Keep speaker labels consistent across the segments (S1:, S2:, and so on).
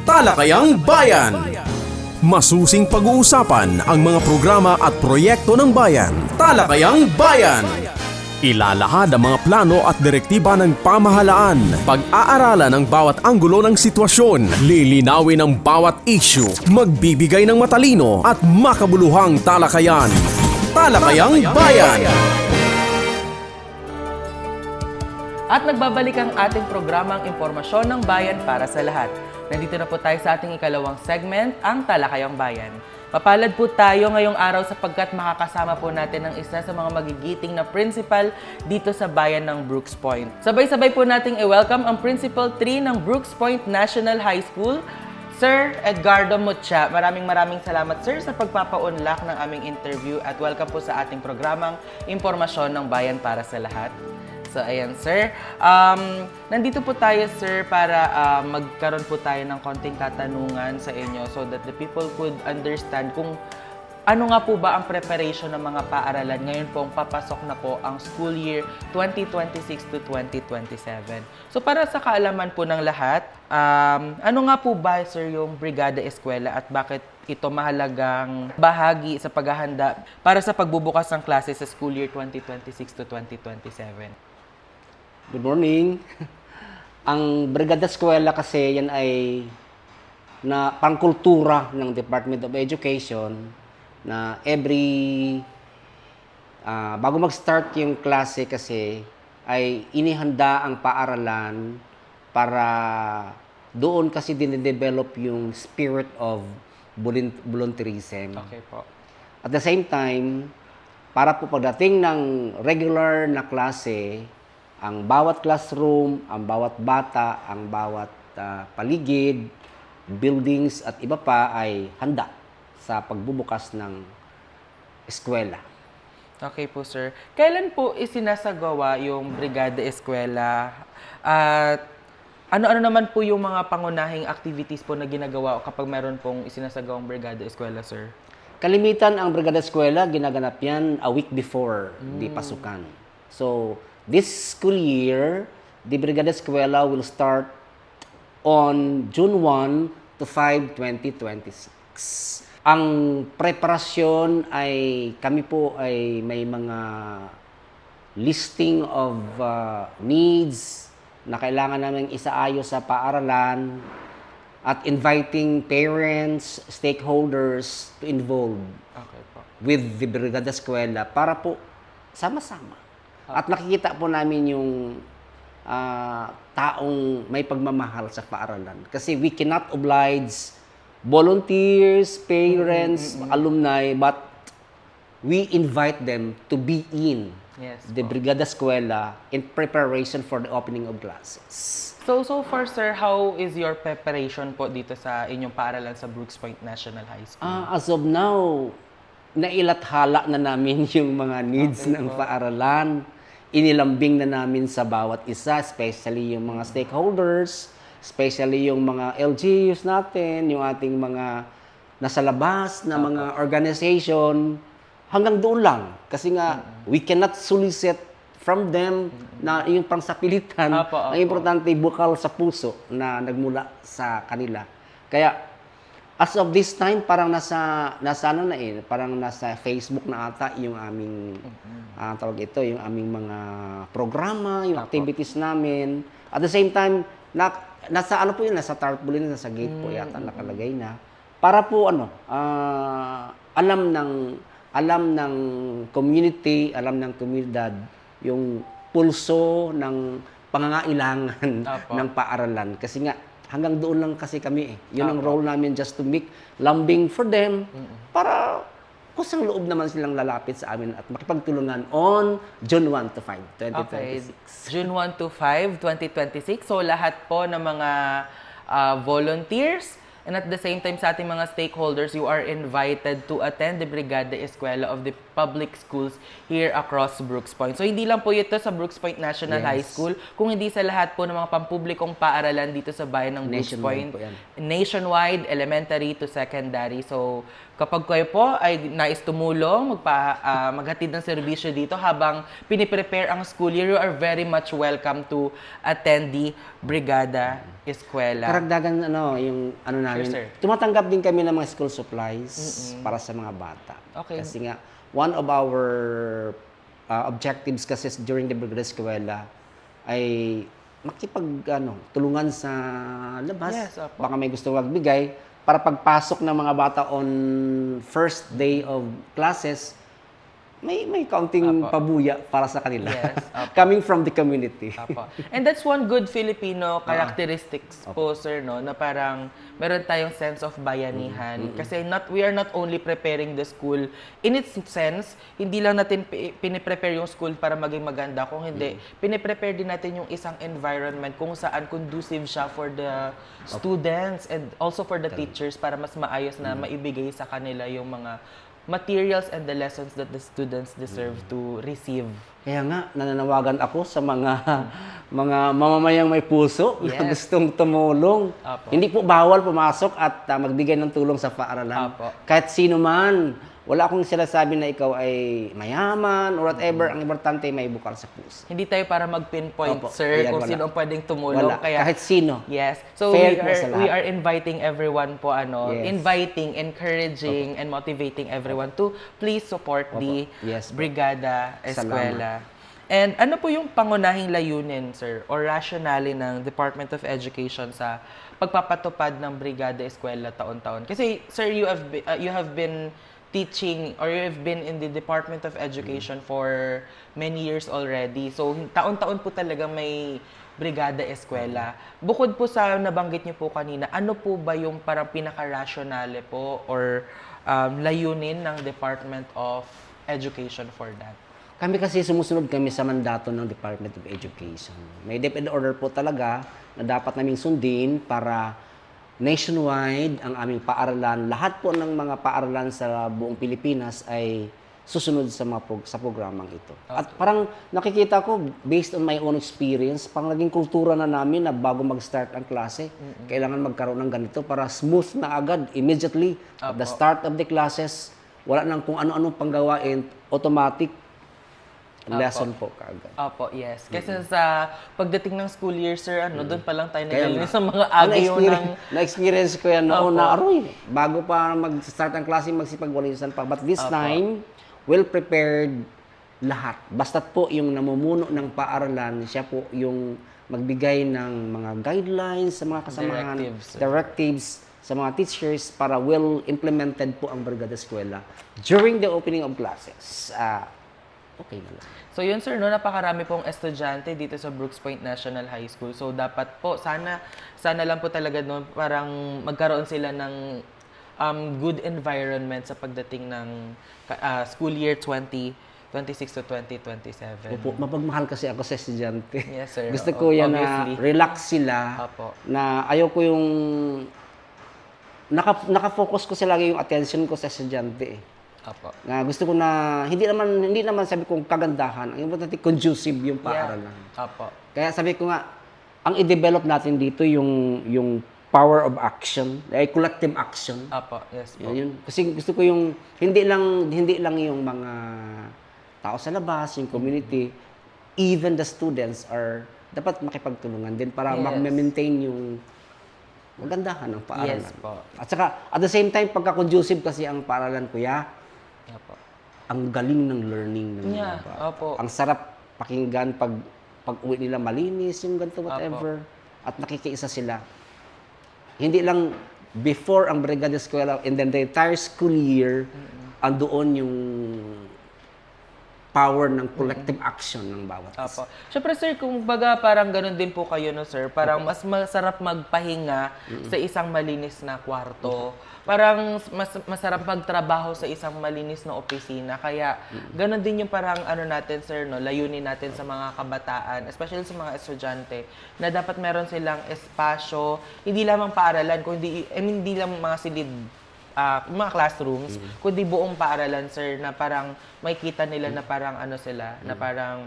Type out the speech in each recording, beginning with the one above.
S1: Talakayang Bayan. Masusing pag-uusapan ang mga programa at proyekto ng bayan. Talakayang Bayan. Ilalahad ang mga plano at direktiba ng pamahalaan. Pag-aaralan ang bawat anggulo ng sitwasyon. Lilinawin ang bawat issue. Magbibigay ng matalino at makabuluhang talakayan. Talakayang Bayan.
S2: At nagbabalik ang ating programang Impormasyon ng Bayan para sa lahat. Nandito na po tayo sa ating ikalawang segment, ang Talakayang Bayan. Mapalad po tayo ngayong araw sapagkat makakasama po natin ang isa sa mga magigiting na principal dito sa bayan ng Brooks Point. Sabay-sabay po nating i-welcome ang Principal 3 ng Brooks Point National High School, Sir Edgardo Mucha. Maraming salamat, Sir, sa pagpapaunlak ng aming interview at welcome po sa ating programang Impormasyon ng Bayan para sa lahat. So, ayan, Sir. Nandito po tayo, Sir, para magkaroon po tayo ng konting katanungan sa inyo so that the people could understand kung ano nga po ba ang preparation ng mga paaralan. Ngayon pong papasok na po ang school year 2026 to 2027. So, para sa kaalaman po ng lahat, ano nga po ba, Sir, yung Brigada Eskwela at bakit ito mahalagang bahagi sa paghahanda para sa pagbubukas ng klase sa school year 2026 to 2027?
S3: Good morning. Ang Brigada Eskwela kasi yan ay na pangkultura ng Department of Education na bago mag-start yung klase kasi ay inihanda ang paaralan para doon kasi dinidevelop yung spirit of volunteerism.
S2: Okay po.
S3: At the same time, para po pagdating ng regular na klase, ang bawat classroom, ang bawat bata, ang bawat paligid, buildings at iba pa ay handa sa pagbubukas ng eskwela.
S2: Okay po, Sir. Kailan po isinasagawa yung Brigada Eskwela? At ano-ano naman po yung mga pangunahing activities po na ginagawa kapag meron pong isinasagawang Brigada Eskwela, Sir?
S3: Kalimitan ang Brigada Eskwela, ginaganap yan a week before di pasukan. So, this school year, the Brigada Eskwela will start on June 1 to 5, 2026. Ang preparasyon ay kami po ay may mga listing of needs na kailangan namin isaayos sa paaralan at inviting parents, stakeholders to involve with the Brigada Eskwela para po sama-sama. At nakikita po namin yung taong may pagmamahal sa paaralan. Kasi we cannot oblige volunteers, parents, alumni, but we invite them to be in the Brigada Eskwela in preparation for the opening of classes.
S2: So far, Sir, how is your preparation po dito sa inyong paaralan sa Brooks Point National High School?
S3: As of now, nailathala na namin yung mga needs ng paaralan. Inilambing na namin sa bawat isa, especially yung mga stakeholders, especially yung mga LGUs natin, yung ating mga nasa labas na mga organization, hanggang doon lang. Kasi nga, we cannot solicit from them na yung pangsapilitan. Ang importante, bukal sa puso na nagmula sa kanila. Kaya, as of this time, parang parang nasa Facebook na ata yung aming yung aming mga programa, yung activities namin. At the same time, nasa tarpaulin, nasa gate po yata nakalagay na. Para po alam ng community, alam ng komunidad yung pulso ng pangangailangan ng paaralan. Kasi nga, hanggang doon lang kasi kami eh. Yun ang role namin, just to make lambing for them para kusang loob naman silang lalapit sa amin at makipagtulungan on June 1 to 5, 2026.
S2: Okay. June 1 to 5, 2026. So lahat po ng mga volunteers and at the same time sa ating mga stakeholders, you are invited to attend the Brigada Eskwela of the public schools here across Brooks Point. So hindi lang po ito sa Brooks Point National High School, kung hindi sa lahat po ng mga pampublikong paaralan dito sa bayan ng Brooks
S3: Nationwide
S2: Point.
S3: po yan.
S2: Nationwide, elementary to secondary. So kapag kayo po ay nais tumulong, maghatid ng serbisyo dito habang piniprepare ang school year, you are very much welcome to attend the Brigada Eskwela.
S3: Karagdagan yung namin.
S2: sir.
S3: Tumatanggap din kami ng mga school supplies para sa mga bata.
S2: Okay.
S3: Kasi nga one of our objectives kasi during the Brigada Eskwela ay tulungan sa labas.
S2: Yes, opo.
S3: Baka may gusto magbigay para pagpasok ng mga bata on first day of classes, may kaunting
S2: Apo.
S3: pabuya para sa kanila.
S2: Yes, apo.
S3: Coming from the community.
S2: Apo. And that's one good Filipino characteristics po, sir, no? Na parang meron tayong sense of bayanihan. Kasi we are not only preparing the school in its sense, hindi lang natin piniprepare yung school para maging maganda. Kung hindi, piniprepare din natin yung isang environment kung saan conducive siya for the students and also for the teachers para mas maayos na maibigay sa kanila yung mga materials and the lessons that the students deserve to receive.
S3: Kaya nga, nananawagan ako sa mga mamamayang may puso na
S2: Yes.
S3: gustong tumulong.
S2: Apo.
S3: Hindi po bawal pumasok at magbigay ng tulong sa paaralan.
S2: Apo.
S3: Kahit sino man. Wala akong sinasabi na ikaw ay mayaman or whatever. Ang importante may bukal sa puso.
S2: Hindi tayo para mag-pinpoint,
S3: Opo.
S2: sir,
S3: Ayan,
S2: kung
S3: wala.
S2: sino ang pwedeng tumulong.
S3: Wala.
S2: Kaya,
S3: Kahit sino.
S2: yes. So
S3: Fair po sa lahat.
S2: we are inviting everyone po,
S3: Yes.
S2: inviting, encouraging, and motivating everyone to please support the
S3: Yes po.
S2: Brigada Eskwela. And ano po yung pangunahing layunin, sir, or rationale ng Department of Education sa pagpapatupad ng Brigada Eskwela taon-taon? Kasi, sir, you have been teaching or you have been in the Department of Education for many years already. So, taon-taon po talaga may Brigada Eskwela. Bukod po sa nabanggit niyo po kanina, ano po ba yung parang pinaka-rationale po or layunin ng Department of Education for that?
S3: Kami kasi sumusunod kami sa mandato ng Department of Education. May DepEd order po talaga na dapat naming sundin para nationwide ang aming paaralan. Lahat po ng mga paaralan sa buong Pilipinas ay susunod sa programang ito. At parang nakikita ko, based on my own experience, parang naging kultura na namin na bago mag-start ang klase, kailangan magkaroon ng ganito para smooth na agad, immediately, at the start of the classes, wala nang kung ano-anong panggawain, automatic lesson po kaagad.
S2: Opo, yes. Kasi sa pagdating ng school year, sir, doon pa lang tayo
S3: Kaya
S2: nagalinis
S3: nga.
S2: sa mga agyo ng...
S3: Na-experience ko yan noon
S2: Opo.
S3: na, aroy, bago pa mag-start ang klase, magsipagwalisan pa. But this time, well prepared lahat. Basta't po yung namumuno ng paaralan, siya po yung magbigay ng mga guidelines sa mga kasamahan, directives sa mga teachers para well implemented po ang Brigada Eskwela during the opening of classes. Okay na lang.
S2: So yun, sir, no, napakarami pong estudyante dito sa Brooks Point National High School. So dapat po, sana lang po talaga no, parang magkaroon sila ng good environment sa pagdating ng school year 2026 to 2027.
S3: Opo, mapagmahal kasi ako sa estudyante.
S2: Yes, sir.
S3: Gusto ko yan na
S2: Obviously.
S3: relax sila,
S2: Opo.
S3: na ayaw ko yung nakafocus ko sila lagi yung attention ko sa estudyante eh.
S2: Apo.
S3: Na gusto ko na hindi naman sabi kong kagandahan, ang importante conducive yung paaralan.
S2: Apo.
S3: Kaya sabi ko nga, ang i-develop natin dito yung power of action, ay collective action.
S2: Apo, yes po.
S3: Yun. Kasi gusto ko yung hindi lang yung mga tao sa labas, yung community, even the students are dapat makipagtulungan din para
S2: Yes.
S3: mag-maintain yung magandahan ng paaralan.
S2: Yes po.
S3: At saka, at the same time, pagka-conducive kasi ang paaralan, kuya,
S2: Apo.
S3: ang galing ng learning ng
S2: Yeah,
S3: mga bata.
S2: opo.
S3: Ang sarap pakinggan pag uwi nila malinis, yung ganito, whatever. At nakikiisa sila. Hindi lang before ang Brigada Eskwela and then the entire school year, andoon yung power ng collective action ng bawat isa.
S2: Apo. Siyempre, sir, kung baga parang ganun din po kayo, no, sir? Parang mas masarap magpahinga sa isang malinis na kwarto. Parang mas masarap magtrabaho sa isang malinis na opisina. Kaya ganun din yung parang natin, sir, no, layunin natin sa mga kabataan, especially sa mga estudyante, na dapat meron silang espasyo, hindi lamang paaralan, kundi hindi lang mga silid mga classrooms, kundi buong paaralan, sir, na parang makikita nila na parang ano sila, na parang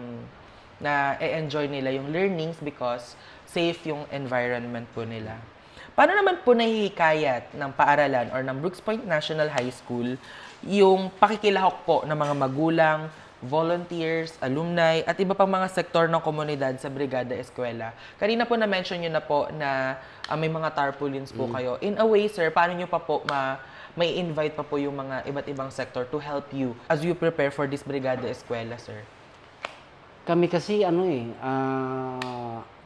S2: na-enjoy nila yung learnings because safe yung environment po nila. Paano naman po nahihikayat ng paaralan or ng Brooks Point National High School yung pakikilahok po ng mga magulang, volunteers, alumni, at iba pang mga sektor ng komunidad sa Brigada Eskwela? Kanina po na-mention nyo na po na may mga tarpaulins po kayo. In a way, sir, paano nyo pa po may invite pa po yung mga iba't ibang sector to help you as you prepare for this Brigada Eskwela, sir?
S3: Kami kasi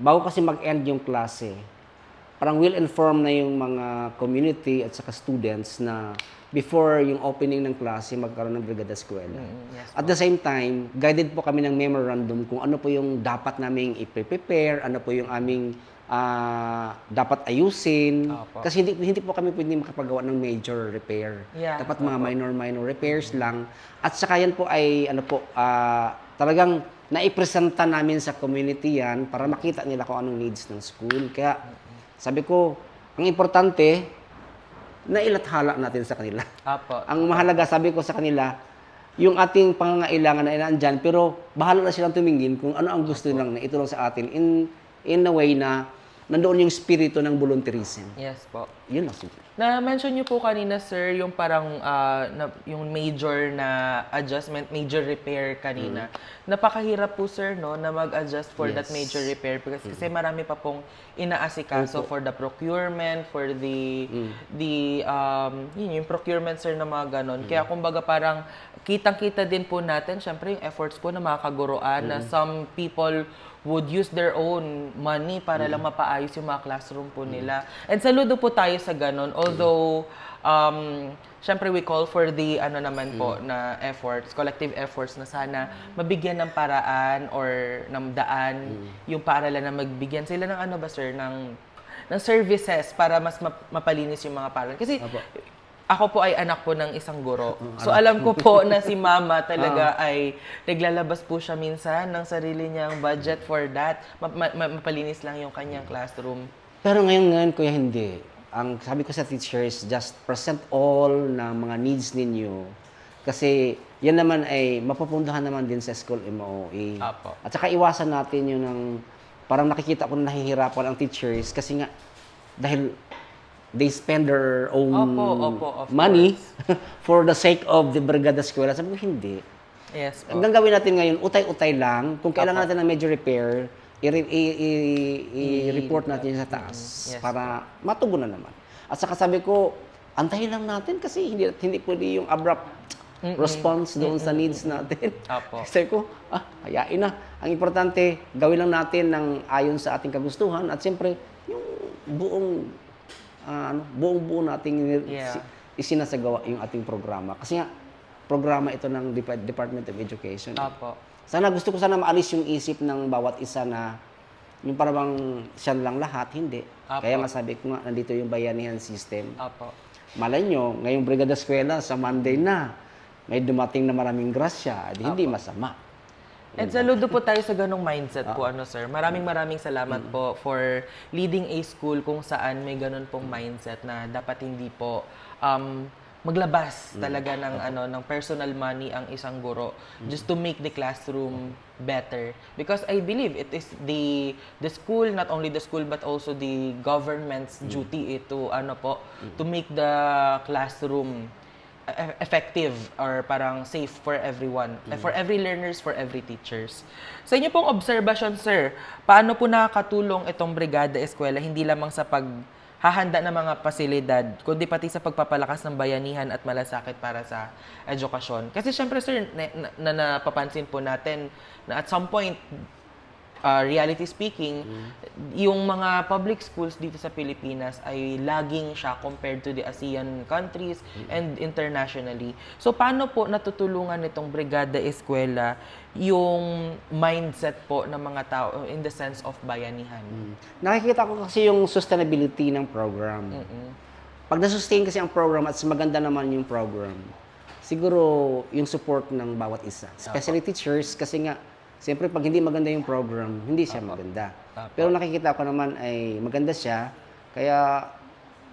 S3: bago kasi mag-end yung klase, parang will inform na yung mga community at saka students na before yung opening ng klase, magkaroon ng Brigada Eskwela.
S2: Yes,
S3: At the same time, guided po kami ng memorandum kung ano po yung dapat naming i-prepare, ano po yung aming dapat ayusin.
S2: Opo.
S3: Kasi hindi po kami pwede makapagawa ng major repair.
S2: Yeah,
S3: Dapat mga minor repairs lang. At saka yan po ay talagang naipresenta namin sa community yan para makita nila kung anong needs ng school. Kaya sabi ko, ang importante, nailathala natin sa kanila.
S2: Apo.
S3: Ang mahalaga, sabi ko sa kanila, yung ating pangangailangan na inandyan, pero bahala na silang tumingin kung ano ang gusto nilang na itulong sa atin in a way na nandoon yung spirito ng volunteerism.
S2: Yes po.
S3: Yun lang simple.
S2: Na-mention niyo po kanina, sir, yung parang yung major na adjustment, major repair kanina. Napakahirap po, sir, no, na mag-adjust for that major repair kasi marami pa pong inaasikaso for the procurement, for yung procurement, sir, na mga ganon. Kaya kumbaga parang kitang-kita din po natin, syempre yung efforts po na mga kaguruan na some people would use their own money para lang mapaayos yung mga classroom po nila. And saludo po tayo sa ganon. Although, syempre we call for the naman po na efforts, collective efforts na sana mabigyan ng paraan or ng daan yung paaralan na magbigyan sila ng sir, ng services para mas mapalinis yung mga paaralan. Kasi ako po ay anak po ng isang guro. So alam ko po na si mama talaga ay naglalabas po siya minsan ng sarili niyang budget for that. Mapalinis lang yung kanyang classroom.
S3: Pero ngayon, kuya, hindi. Ang sabi ko sa teachers, just present all na mga needs ninyo. Kasi yan naman ay mapupuntahan naman din sa school MOE.
S2: Apo.
S3: At saka iwasan natin yun ng parang nakikita ko na nahihirapan ang teachers kasi nga dahil they spend their own
S2: Opo, of
S3: money for the sake of the Brigada Eskwela. Sabi ko, hindi.
S2: Yes po.
S3: Ang gagawin natin ngayon, utay-utay lang. Kung kailangan natin ng major repair, i-report natin sa taas
S2: Yes,
S3: para matugunan naman. At saka sabi ko, antayin lang natin kasi hindi pwede yung abrupt response doon sa needs natin.
S2: Apo.
S3: Sabi ko, hayain na. Ang importante, gawin lang natin ng ayon sa ating kagustuhan at siyempre, yung buong-buo nating isinasagawa yung ating programa. Kasi nga, programa ito ng Department of Education.
S2: Apo.
S3: Gusto ko sana maalis yung isip ng bawat isa na yung parang siya lang lahat, hindi.
S2: Apo.
S3: Kaya nga sabi ko nga, nandito yung bayanihan system.
S2: Apo.
S3: Malay nyo, ngayong Brigada Eskwela, sa Monday na, may dumating na maraming grasya, hindi masama.
S2: And saludo po tayo sa ganong mindset po, sir. Maraming salamat po for leading a school kung saan may ganon pong mindset na dapat hindi po maglabas talaga ng personal money ang isang guro just to make the classroom better. Because I believe it is the school, not only the school but also the government's duty to to make the classroom effective or parang safe for everyone, for every learners, for every teachers. Sa inyo pong observation, sir, paano po nakakatulong itong Brigada Eskwela hindi lamang sa paghahanda ng mga pasilidad, kundi pati sa pagpapalakas ng bayanihan at malasakit para sa edukasyon? Kasi syempre, sir, napapansin po natin na at some point, reality speaking, yung mga public schools dito sa Pilipinas ay lagging siya compared to the ASEAN countries and internationally. So, paano po natutulungan nitong Brigada Eskwela yung mindset po ng mga tao in the sense of bayanihan?
S3: Nakikita ko kasi yung sustainability ng program. Pag nasustain kasi ang program at maganda naman yung program, siguro yung support ng bawat isa. Especially teachers kasi nga, siyempre, pag hindi maganda yung program, hindi siya maganda. Pero nakikita ko naman ay maganda siya. Kaya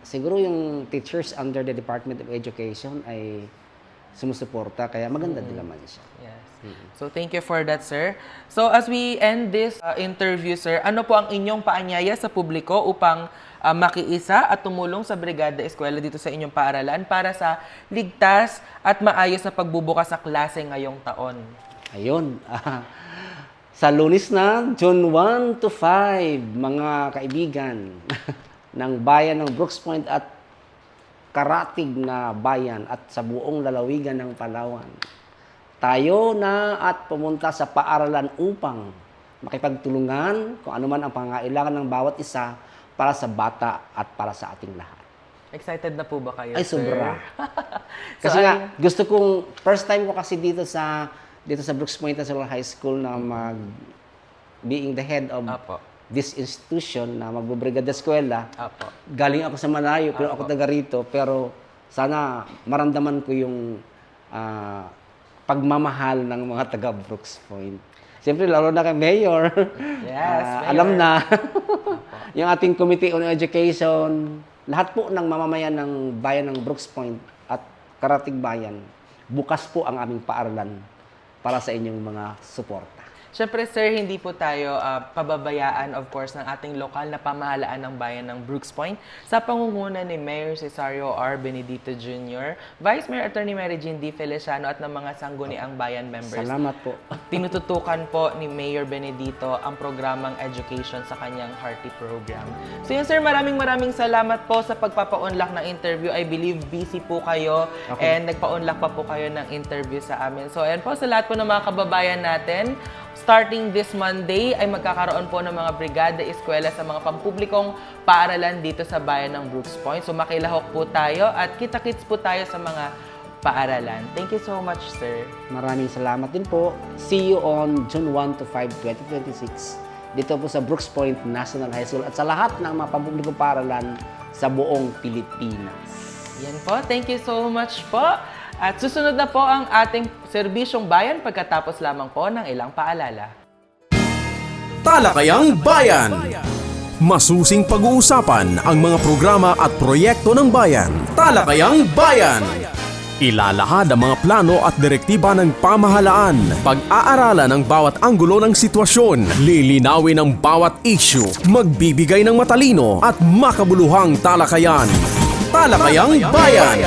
S3: siguro yung teachers under the Department of Education ay sumusuporta, kaya maganda din naman siya.
S2: Yes. So thank you for that, sir. So as we end this interview, sir, ano po ang inyong paanyaya sa publiko upang makiisa at tumulong sa Brigada Eskwela dito sa inyong paaralan para sa ligtas at maayos na pagbubukas sa klase ngayong taon?
S3: Ayun. Sa Lunes na, June 1 to 5, mga kaibigan ng bayan ng Brooks Point at karatig na bayan at sa buong lalawigan ng Palawan. Tayo na at pumunta sa paaralan upang makipagtulungan kung ano man ang pangangailangan ng bawat isa para sa bata at para sa ating lahat.
S2: Excited na po ba kayo,
S3: Ay,
S2: sir?
S3: sobra. Kasi nga, gusto kong, first time ko kasi dito sa Brooks Point National High School na being the head of
S2: Apo.
S3: this institution na magbubrigada eskwela.
S2: Apo.
S3: Galing ako sa Malayo, pero ako taga rito. Pero sana maramdaman ko yung pagmamahal ng mga taga Brooks Point. Siyempre, lalo na kay Mayor.
S2: Yes, Mayor.
S3: Alam na. Yung ating Committee on Education, lahat po ng mamamayan ng bayan ng Brooks Point at Karatig Bayan, bukas po ang aming paaralan para sa inyong mga suporta.
S2: Siyempre, sir, hindi po tayo pababayaan, of course, ng ating lokal na pamahalaan ng bayan ng Brooks Point sa pangunguna ni Mayor Cesario R. Benedito Jr., Vice Mayor Attorney Mary Jean D. Feliciano at ng mga sangguniang bayan members.
S3: Salamat po.
S2: Tinututukan po ni Mayor Benedito ang programang education sa kanyang Hearty program. So yun, sir, maraming salamat po sa pagpapaunlak ng interview. I believe busy po kayo and nagpaunlak pa po kayo ng interview sa amin. So ayan po, sa lahat po ng mga kababayan natin, starting this Monday ay magkakaroon po ng mga brigada eskwela sa mga pampublikong paaralan dito sa bayan ng Brooks Point. So makilahok po tayo at kita-kits po tayo sa mga paaralan. Thank you so much, sir.
S3: Maraming salamat din po. See you on June 1 to 5, 2026 dito po sa Brooks Point National High School at sa lahat ng mga pampublikong paaralan sa buong Pilipinas.
S2: Yan po. Thank you so much po. At susunod na po ang ating serbisyong bayan pagkatapos lamang po ng ilang paalala.
S1: Talakayang Bayan. Masusing pag-uusapan ang mga programa at proyekto ng bayan. Talakayang Bayan. Ilalahad ang mga plano at direktiba ng pamahalaan. Pag-aaralan ang bawat anggulo ng sitwasyon. Lilinawin ang bawat issue. Magbibigay ng matalino at makabuluhang talakayan. Talakayang Bayan.